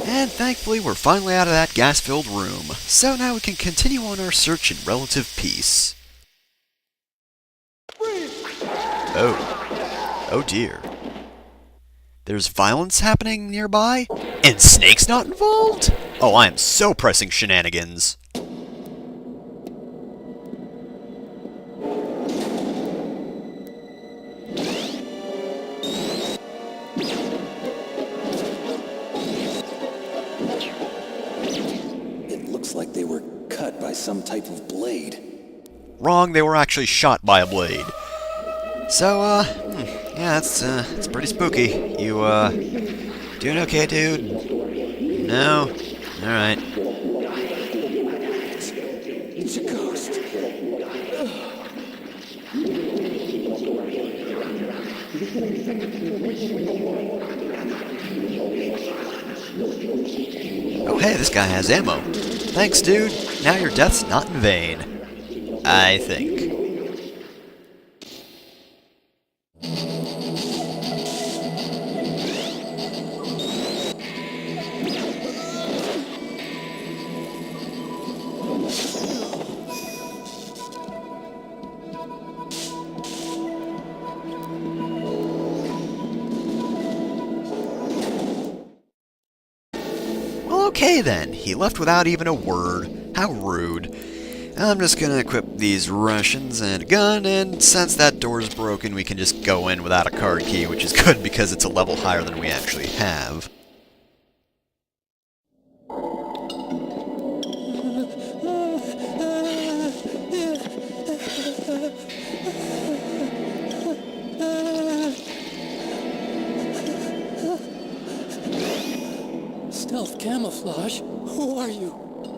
And thankfully we're finally out of that gas-filled room, so now we can continue on our search in relative peace. Oh dear. There's violence happening nearby? And Snake's not involved? Oh, I am so pressing shenanigans. It looks like they were cut by some type of blade. Wrong, they were actually shot by a blade. So, yeah, it's pretty spooky. You, doing okay, dude? No? Alright. It's a ghost. Oh, hey, this guy has ammo. Thanks, dude. Now your death's not in vain. I think. Okay then, he left without even a word. How rude. I'm just gonna equip these Russians and a gun, and since that door's broken, we can just go in without a card key, which is good because it's a level higher than we actually have. Stealth camouflage? Who are you?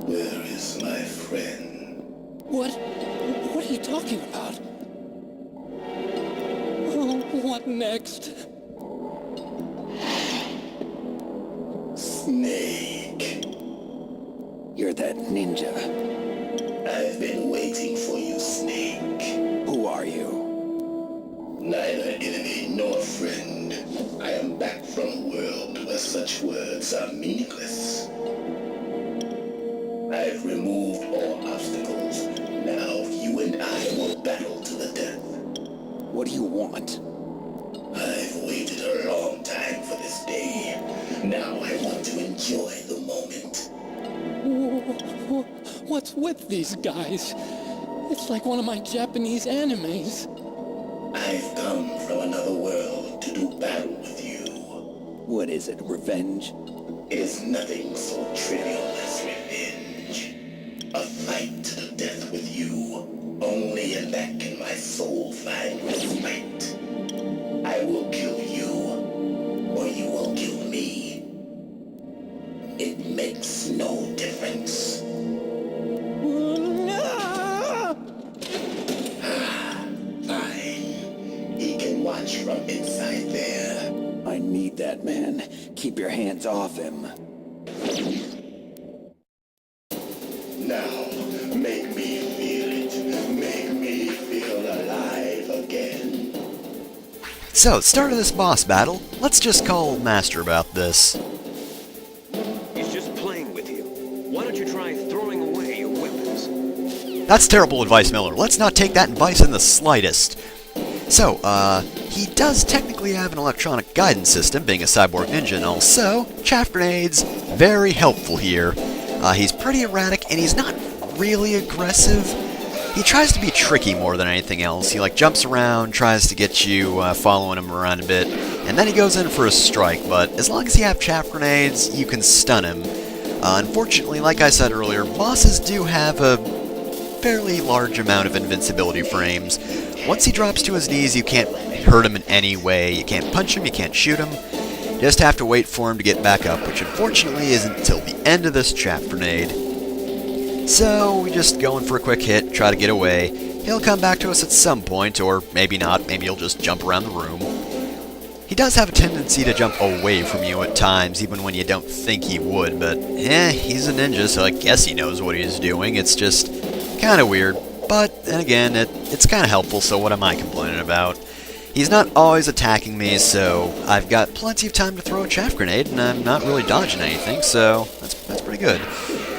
Where is my friend? What are you talking about? Oh, what next? Snake. You're that ninja. I've been waiting for you, Snake. Who are you? Neither enemy nor friend. I am back from a world where such words are meaningless. I've removed all obstacles. Now you and I will battle to the death. What do you want? I've waited a long time for this day. Now I want to enjoy the moment. What's with these guys? It's like one of my Japanese animes. I've come from another world to do battle with you. What is it, revenge? It is nothing so trivial as revenge. A fight to the death with you. Only in that can my soul find respite. I will kill you, or you will kill me. It makes no difference. Fine. He can watch from inside there. I need that man. Keep your hands off him. Now, make me feel it. Make me feel alive again. So, start of this boss battle, let's just call Master about this. He's just playing with you. Why don't you try throwing away your weapons? That's terrible advice, Miller. Let's not take that advice in the slightest. So, he does technically have an electronic guidance system, being a cyborg ninja and all, so chaff grenades, very helpful here. He's pretty erratic, and he's not really aggressive. He tries to be tricky more than anything else. He, jumps around, tries to get you following him around a bit, and then he goes in for a strike, but as long as you have chaff grenades, you can stun him. Unfortunately, like I said earlier, bosses do have a fairly large amount of invincibility frames. Once he drops to his knees, you can't hurt him in any way. You can't punch him, you can't shoot him. You just have to wait for him to get back up, which unfortunately isn't until the end of this chaff grenade. So, we just go in for a quick hit, try to get away. He'll come back to us at some point, or maybe not, maybe he'll just jump around the room. He does have a tendency to jump away from you at times, even when you don't think he would, but he's a ninja, so I guess he knows what he's doing. It's just kind of weird, but then again, it's kind of helpful, so what am I complaining about? He's not always attacking me, so I've got plenty of time to throw a chaff grenade, and I'm not really dodging anything, so that's pretty good.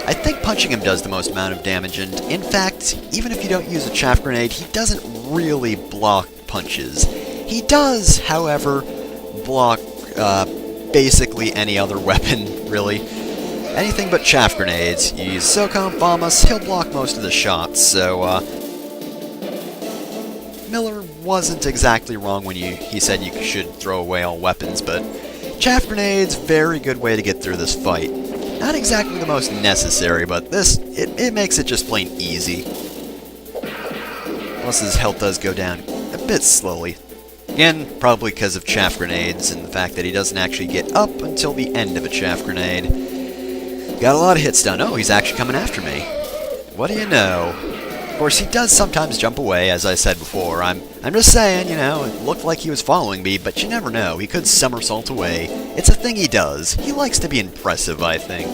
I think punching him does the most amount of damage, and in fact, even if you don't use a chaff grenade, he doesn't really block punches. He does, however, block basically any other weapon, really. Anything but chaff grenades. You use SOCOM Bombus, he'll block most of the shots, so Miller wasn't exactly wrong when he said you should throw away all weapons, but chaff grenades, very good way to get through this fight. Not exactly the most necessary, but it makes it just plain easy. Plus his health does go down a bit slowly. Again, probably because of chaff grenades and the fact that he doesn't actually get up until the end of a chaff grenade. Got a lot of hits done. Oh, he's actually coming after me. What do you know? Of course, he does sometimes jump away, as I said before. I'm just saying, you know, it looked like he was following me, but you never know. He could somersault away. It's a thing he does. He likes to be impressive, I think.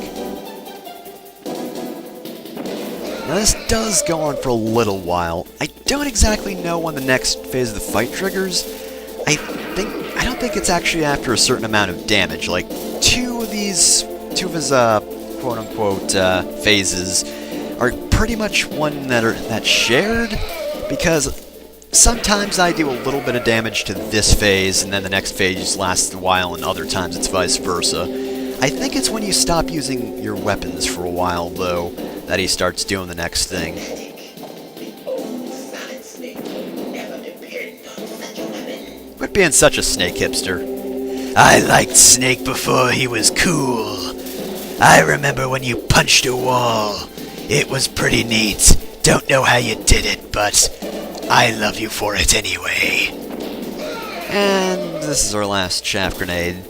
Now, this does go on for a little while. I don't exactly know when the next phase of the fight triggers. I don't think it's actually after a certain amount of damage. Like, two of his quote-unquote phases are pretty much one that's shared, because sometimes I do a little bit of damage to this phase, and then the next phase lasts a while, and other times it's vice versa. I think it's when you stop using your weapons for a while, though, that he starts doing the next thing. Quit being such a Snake hipster. I liked Snake before he was cool. I remember when you punched a wall. It was pretty neat. Don't know how you did it, but I love you for it anyway. And this is our last chaff grenade.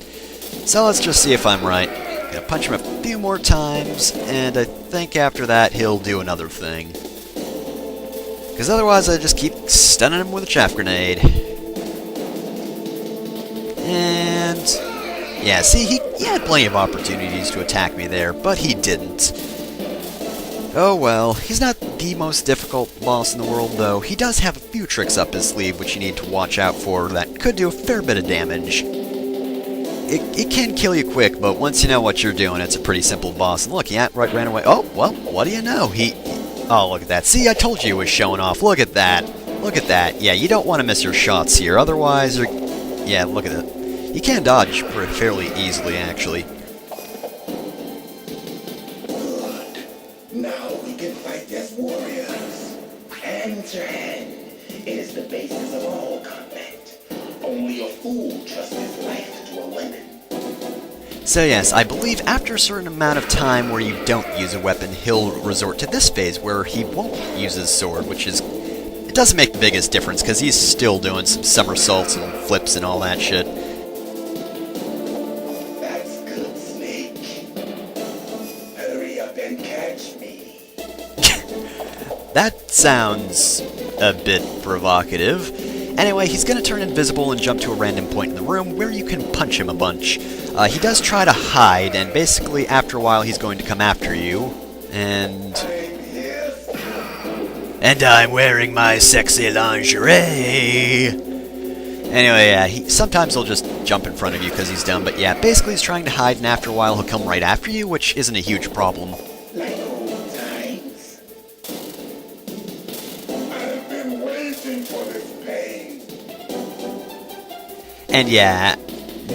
So let's just see if I'm right. Gonna punch him a few more times, and I think after that he'll do another thing. Because otherwise I just keep stunning him with a chaff grenade. And yeah, see, he had plenty of opportunities to attack me there, but he didn't. Oh well, he's not the most difficult boss in the world, though. He does have a few tricks up his sleeve which you need to watch out for that could do a fair bit of damage. It can kill you quick, but once you know what you're doing, it's a pretty simple boss. And look, he ran away. Oh, well, what do you know? Oh, look at that. See, I told you he was showing off. Look at that. Look at that. Yeah, you don't want to miss your shots here, otherwise you're... Yeah, look at it. You can dodge fairly easily, actually. Good. Now we can fight as warriors. Hand to hand. It is the basis of all combat. Only a fool trusts his life to a weapon. So yes, I believe after a certain amount of time where you don't use a weapon, he'll resort to this phase where he won't use his sword, which is... It doesn't make the biggest difference, because he's still doing some somersaults and flips and all that shit. That's good, Snake. Hurry up and catch me. That sounds a bit provocative. Anyway, he's going to turn invisible and jump to a random point in the room where you can punch him a bunch. He does try to hide, and basically after a while he's going to come after you. And I'm wearing my sexy lingerie. Anyway, yeah, sometimes he'll just jump in front of you because he's dumb, but yeah, basically he's trying to hide, and after a while he'll come right after you, which isn't a huge problem. Like old times. I've been waiting for this pain. And yeah,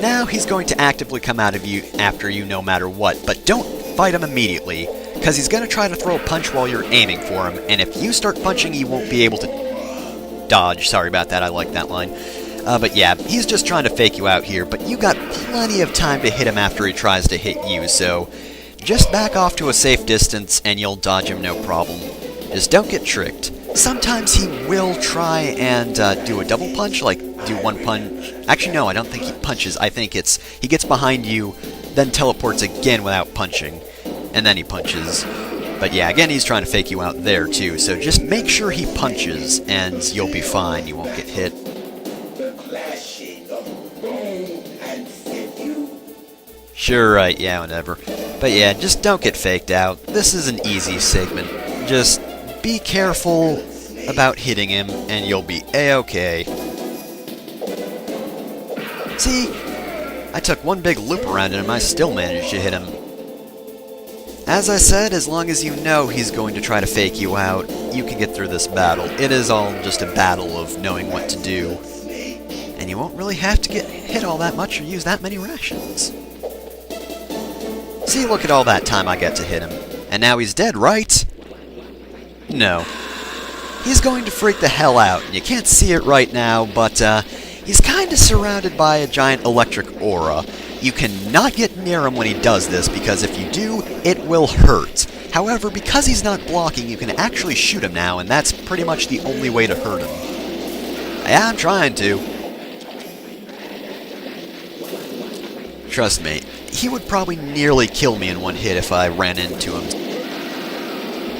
now he's going to actively come out of you after you no matter what, but don't fight him immediately, because he's going to try to throw a punch while you're aiming for him, and if you start punching, he won't be able to dodge. Sorry about that, I like that line. But yeah, he's just trying to fake you out here, but you got plenty of time to hit him after he tries to hit you, so just back off to a safe distance and you'll dodge him no problem. Just don't get tricked. Sometimes he will try and do a double punch, like do one punch. Actually, no, I don't think he punches. I think it's he gets behind you, then teleports again without punching, and then he punches. But yeah, again, he's trying to fake you out there too, so just make sure he punches, and you'll be fine. You won't get hit. The clashing of bone and sinew. Sure, right, yeah, whatever. But yeah, just don't get faked out. This is an easy segment. Just be careful about hitting him, and you'll be A-okay. See, I took one big loop around him and I still managed to hit him. As I said, as long as you know he's going to try to fake you out, you can get through this battle. It is all just a battle of knowing what to do. And you won't really have to get hit all that much or use that many rations. See, look at all that time I get to hit him. And now he's dead, right? No. He's going to freak the hell out, and you can't see it right now, but he's kind of surrounded by a giant electric aura. You cannot get near him when he does this, because if you do, it will hurt. However, because he's not blocking, you can actually shoot him now, and that's pretty much the only way to hurt him. Yeah, I'm trying to. Trust me, he would probably nearly kill me in one hit if I ran into him.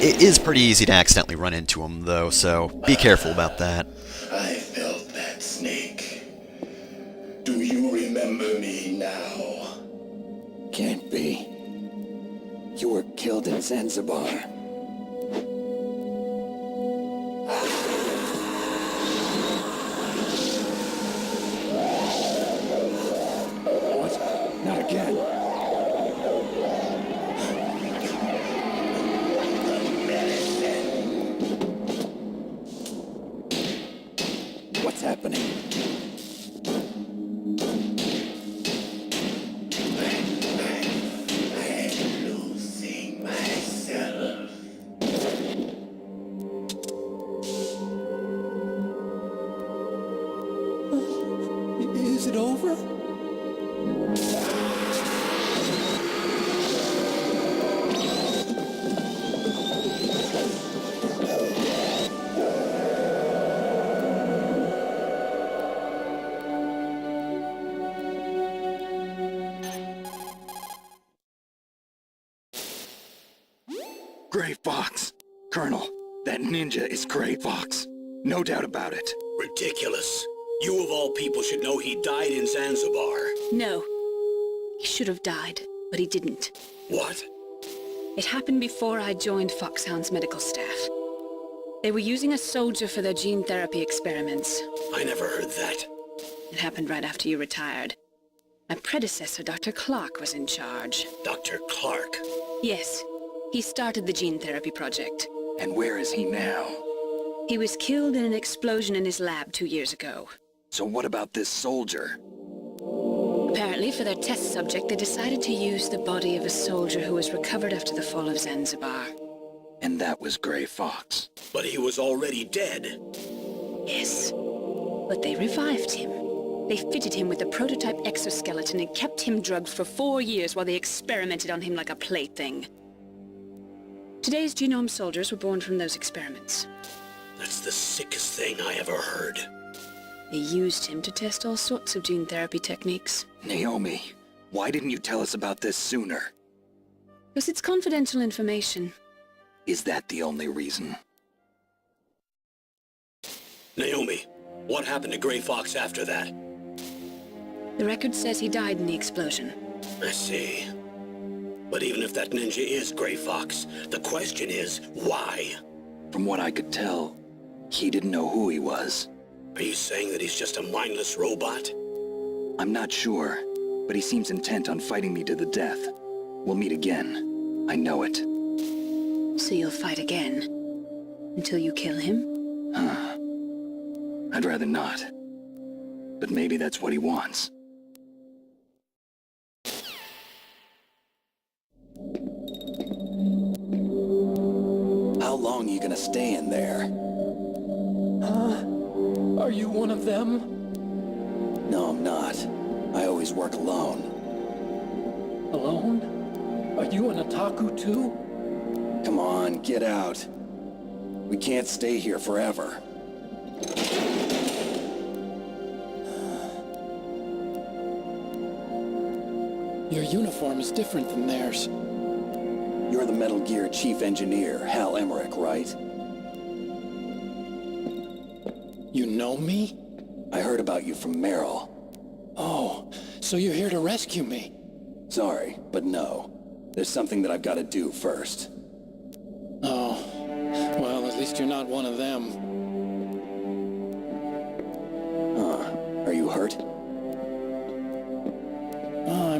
It is pretty easy to accidentally run into him, though, so be careful about that. I felt that, Snake. Do you remember me now? Can't be. You were killed in Zanzibar. What? Not again. What's happening? I'm losing myself. Is it over? Gray Fox. Colonel, that ninja is Gray Fox. No doubt about it. Ridiculous. You of all people should know he died in Zanzibar. No. He should have died, but he didn't. What? It happened before I joined Foxhound's medical staff. They were using a soldier for their gene therapy experiments. I never heard that. It happened right after you retired. My predecessor, Dr. Clark, was in charge. Dr. Clark. Yes, he started the gene therapy project. And where is he now? He was killed in an explosion in his lab 2 years ago. So what about this soldier? Apparently, for their test subject, they decided to use the body of a soldier who was recovered after the fall of Zanzibar. And that was Gray Fox. But he was already dead. Yes, but they revived him. They fitted him with a prototype exoskeleton and kept him drugged for 4 years while they experimented on him like a plaything. Today's genome soldiers were born from those experiments. That's the sickest thing I ever heard. They used him to test all sorts of gene therapy techniques. Naomi, why didn't you tell us about this sooner? Because it's confidential information. Is that the only reason? Naomi, what happened to Gray Fox after that? The record says he died in the explosion. I see. But even if that ninja is Gray Fox, the question is, why? From what I could tell, he didn't know who he was. Are you saying that he's just a mindless robot? I'm not sure, but he seems intent on fighting me to the death. We'll meet again. I know it. So you'll fight again? Until you kill him? I'd rather not. But maybe that's what he wants. How long are you gonna stay in there? Are you one of them? No, I'm not. I always work alone. Alone? Are you an otaku too? Come on, get out. We can't stay here forever. Your uniform is different than theirs. You're the Metal Gear Chief Engineer, Hal Emmerich, right? You know me? I heard about you from Meryl. Oh, so you're here to rescue me? Sorry, but no. There's something that I've got to do first. Oh, well, at least you're not one of them. Are you hurt?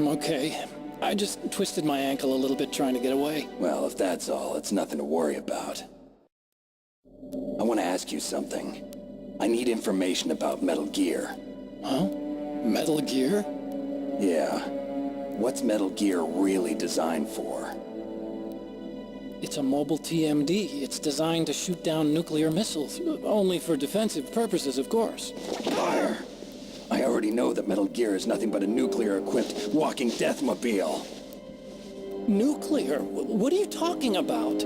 okay. I just twisted my ankle a little bit trying to get away. Well, if that's all, it's nothing to worry about. I want to ask you something. I need information about Metal Gear. Huh? Metal Gear? Yeah. What's Metal Gear really designed for? It's a mobile TMD. It's designed to shoot down nuclear missiles. Only for defensive purposes, of course. Fire! I already know that Metal Gear is nothing but a nuclear-equipped walking deathmobile. Nuclear? What are you talking about?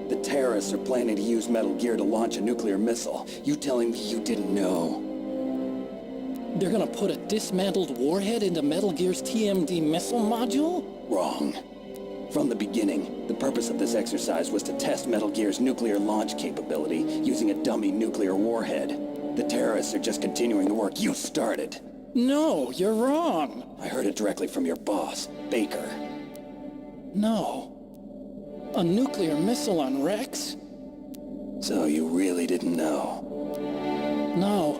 The terrorists are planning to use Metal Gear to launch a nuclear missile. You telling me you didn't know? They're gonna put a dismantled warhead into Metal Gear's TMD missile module? Wrong. From the beginning, the purpose of this exercise was to test Metal Gear's nuclear launch capability using a dummy nuclear warhead. The terrorists are just continuing the work you started. No, you're wrong. I heard it directly from your boss, Baker. No. A nuclear missile on Rex? So you really didn't know? No.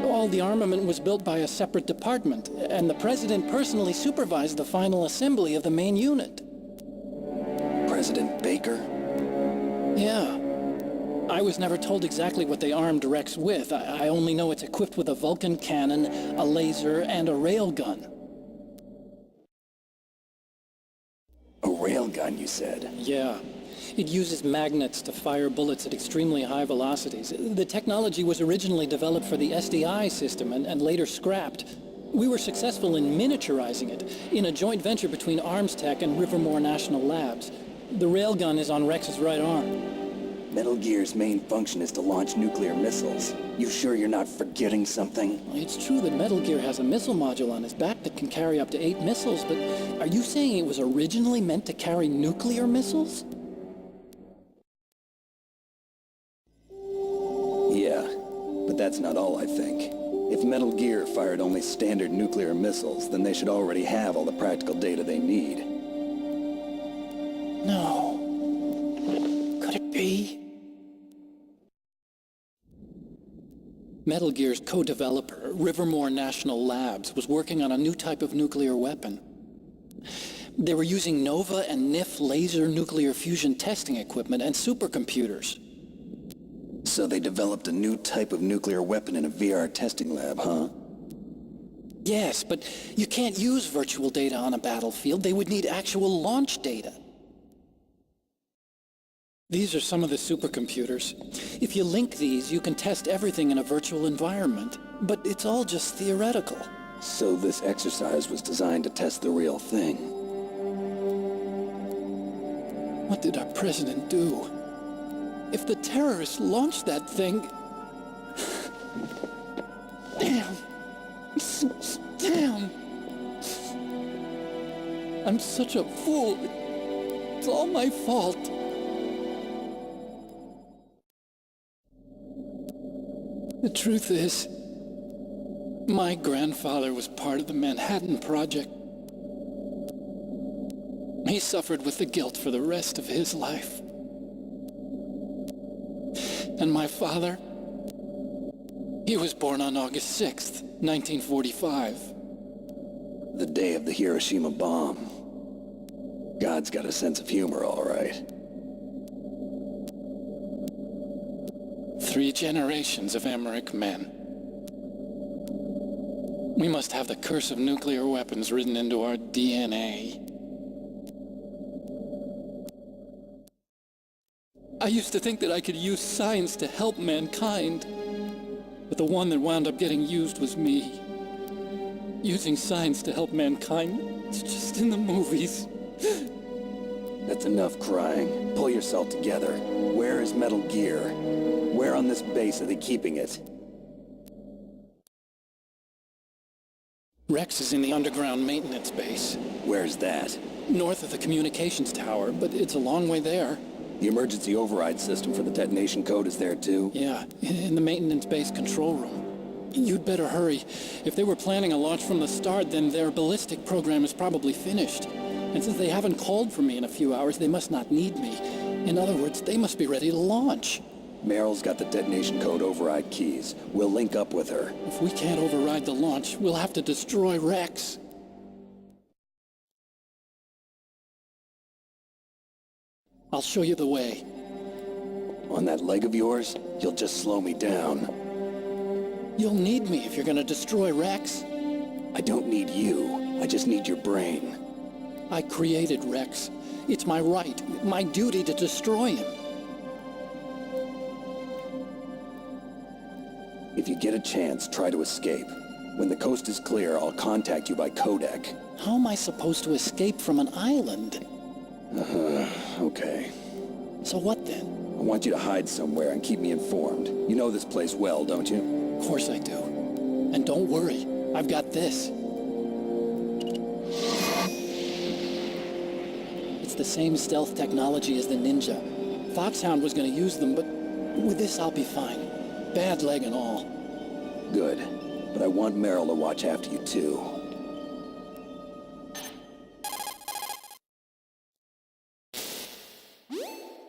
All the armament was built by a separate department, and the President personally supervised the final assembly of the main unit. President Baker? Yeah. I was never told exactly what they armed Rex with. I only know it's equipped with a Vulcan cannon, a laser, and a railgun. A railgun, you said? Yeah. It uses magnets to fire bullets at extremely high velocities. The technology was originally developed for the SDI system and later scrapped. We were successful in miniaturizing it in a joint venture between Armstech and Rivermore National Labs. The railgun is on Rex's right arm. Metal Gear's main function is to launch nuclear missiles. You sure you're not forgetting something? It's true that Metal Gear has a missile module on his back that can carry up to 8 missiles, but are you saying it was originally meant to carry nuclear missiles? Yeah, but that's not all I think. If Metal Gear fired only standard nuclear missiles, then they should already have all the practical data they need. No. Could it be? Metal Gear's co-developer, Rivermore National Labs, was working on a new type of nuclear weapon. They were using NOVA and NIF laser nuclear fusion testing equipment and supercomputers. So they developed a new type of nuclear weapon in a VR testing lab, huh? Yes, but you can't use virtual data on a battlefield. They would need actual launch data. These are some of the supercomputers. If you link these, you can test everything in a virtual environment. But it's all just theoretical. So this exercise was designed to test the real thing. What did our president do? If the terrorists launched that thing... Damn. Damn. I'm such a fool. It's all my fault. The truth is, my grandfather was part of the Manhattan Project. He suffered with the guilt for the rest of his life. And my father, he was born on August 6th, 1945. The day of the Hiroshima bomb. God's got a sense of humor, all right. 3 generations of Emmerich men. We must have the curse of nuclear weapons written into our DNA. I used to think that I could use science to help mankind, but the one that wound up getting used was me. Using science to help mankind, it's just in the movies. That's enough crying. Pull yourself together. Where is Metal Gear? Where on this base are they keeping it? Rex is in the underground maintenance base. Where's that? North of the communications tower, but it's a long way there. The emergency override system for the detonation code is there too? Yeah, in the maintenance base control room. You'd better hurry. If they were planning a launch from the start, then their ballistic program is probably finished. And since they haven't called for me in a few hours, they must not need me. In other words, they must be ready to launch. Meryl's got the detonation code override keys. We'll link up with her. If we can't override the launch, we'll have to destroy Rex. I'll show you the way. On that leg of yours, you'll just slow me down. You'll need me if you're gonna destroy Rex. I don't need you. I just need your brain. I created Rex. It's my right, my duty to destroy him. If you get a chance, try to escape. When the coast is clear, I'll contact you by codec. How am I supposed to escape from an island? Okay. So what then? I want you to hide somewhere and keep me informed. You know this place well, don't you? Of course I do. And don't worry, I've got this. It's the same stealth technology as the Ninja. Foxhound was gonna use them, but with this I'll be fine. Bad leg and all. Good. But I want Meryl to watch after you too.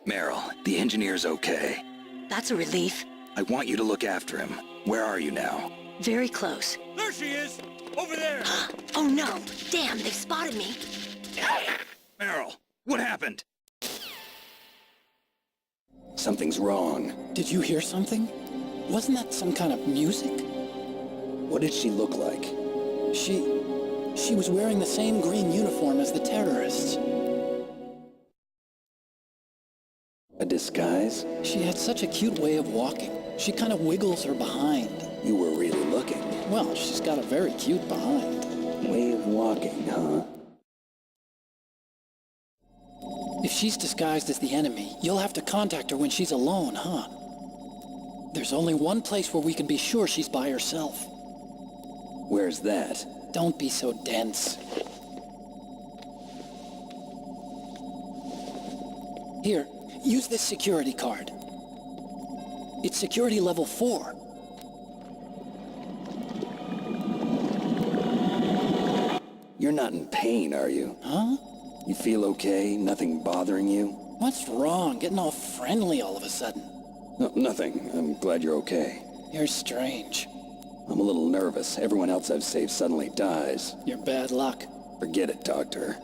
Meryl, the engineer's okay. That's a relief. I want you to look after him. Where are you now? Very close. There she is! Over there! Oh no! Damn, they've spotted me. Meryl, what happened? Something's wrong. Did you hear something? Wasn't that some kind of music? What did she look like? She was wearing the same green uniform as the terrorists. A disguise? She had such a cute way of walking. She kind of wiggles her behind. You were really looking. Well, she's got a very cute behind. Way of walking, huh? If she's disguised as the enemy, you'll have to contact her when she's alone, huh? There's only one place where we can be sure she's by herself. Where's that? Don't be so dense. Here, use this security card. It's security level 4. You're not in pain, are you? Huh? You feel okay? Nothing bothering you? What's wrong? Getting all friendly all of a sudden. No, nothing. I'm glad you're okay. You're strange. I'm a little nervous. Everyone else I've saved suddenly dies. You're bad luck. Forget it, Doctor.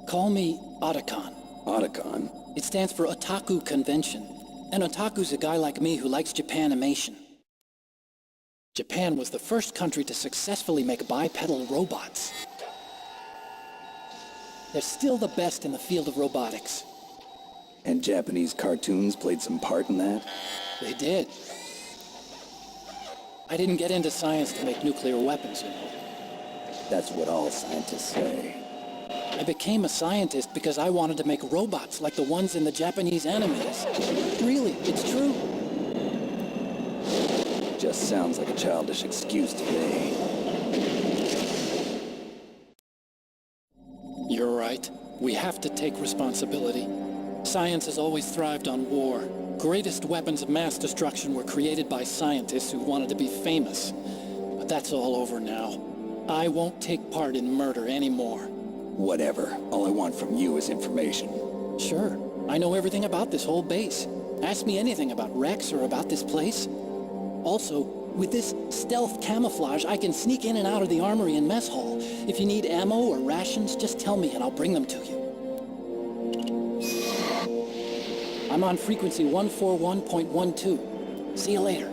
Call me Otacon. Otacon? It stands for Otaku Convention. An otaku's a guy like me who likes Japanimation. Japan was the first country to successfully make bipedal robots. They're still the best in the field of robotics. And Japanese cartoons played some part in that? They did. I didn't get into science to make nuclear weapons, you know. That's what all scientists say. I became a scientist because I wanted to make robots like the ones in the Japanese animes. Really, it's true. Just sounds like a childish excuse to me. You're right. We have to take responsibility. Science has always thrived on war. Greatest weapons of mass destruction were created by scientists who wanted to be famous. But that's all over now. I won't take part in murder anymore. Whatever. All I want from you is information. Sure. I know everything about this whole base. Ask me anything about Rex or about this place. Also, with this stealth camouflage, I can sneak in and out of the armory and mess hall. If you need ammo or rations, just tell me and I'll bring them to you. I'm on frequency 141.12. See you later.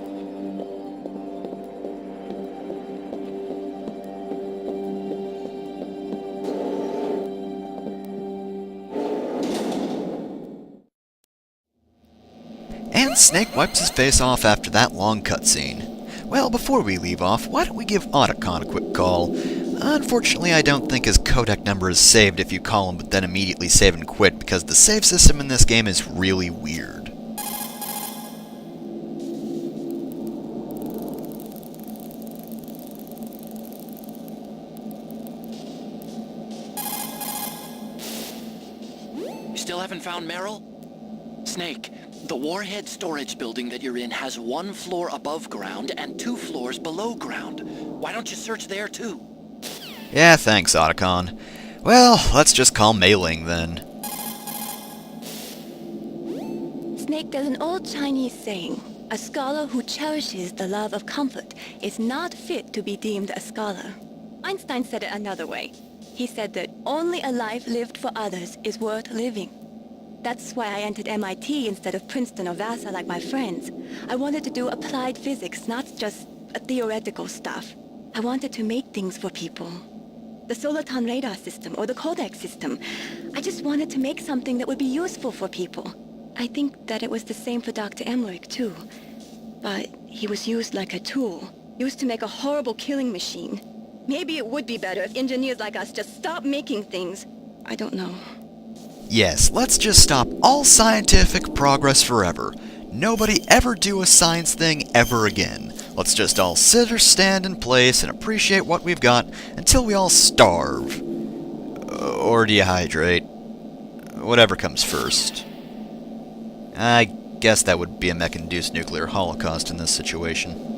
And Snake wipes his face off after that long cutscene. Well, before we leave off, why don't we give Otacon a quick call? Unfortunately, I don't think his codec number is saved if you call him but then immediately save and quit, because the save system in this game is really weird. You still haven't found Meryl? Snake, the Warhead storage building that you're in has 1 floor above ground and 2 floors below ground. Why don't you search there too? Yeah, thanks, Otacon. Well, let's just call Mei Ling then. Snake, there's an old Chinese saying, a scholar who cherishes the love of comfort is not fit to be deemed a scholar. Einstein said it another way. He said that only a life lived for others is worth living. That's why I entered MIT instead of Princeton or Vassar like my friends. I wanted to do applied physics, not just theoretical stuff. I wanted to make things for people. The Soliton radar system or the Codex system. I just wanted to make something that would be useful for people. I think that it was the same for Dr. Emmerich, too. But he was used like a tool, used to make a horrible killing machine. Maybe it would be better if engineers like us just stopped making things. I don't know. Yes, let's just stop all scientific progress forever. Nobody ever do a science thing ever again. Let's just all sit or stand in place and appreciate what we've got until we all starve. Or dehydrate. Whatever comes first. I guess that would be a mech-induced nuclear holocaust in this situation.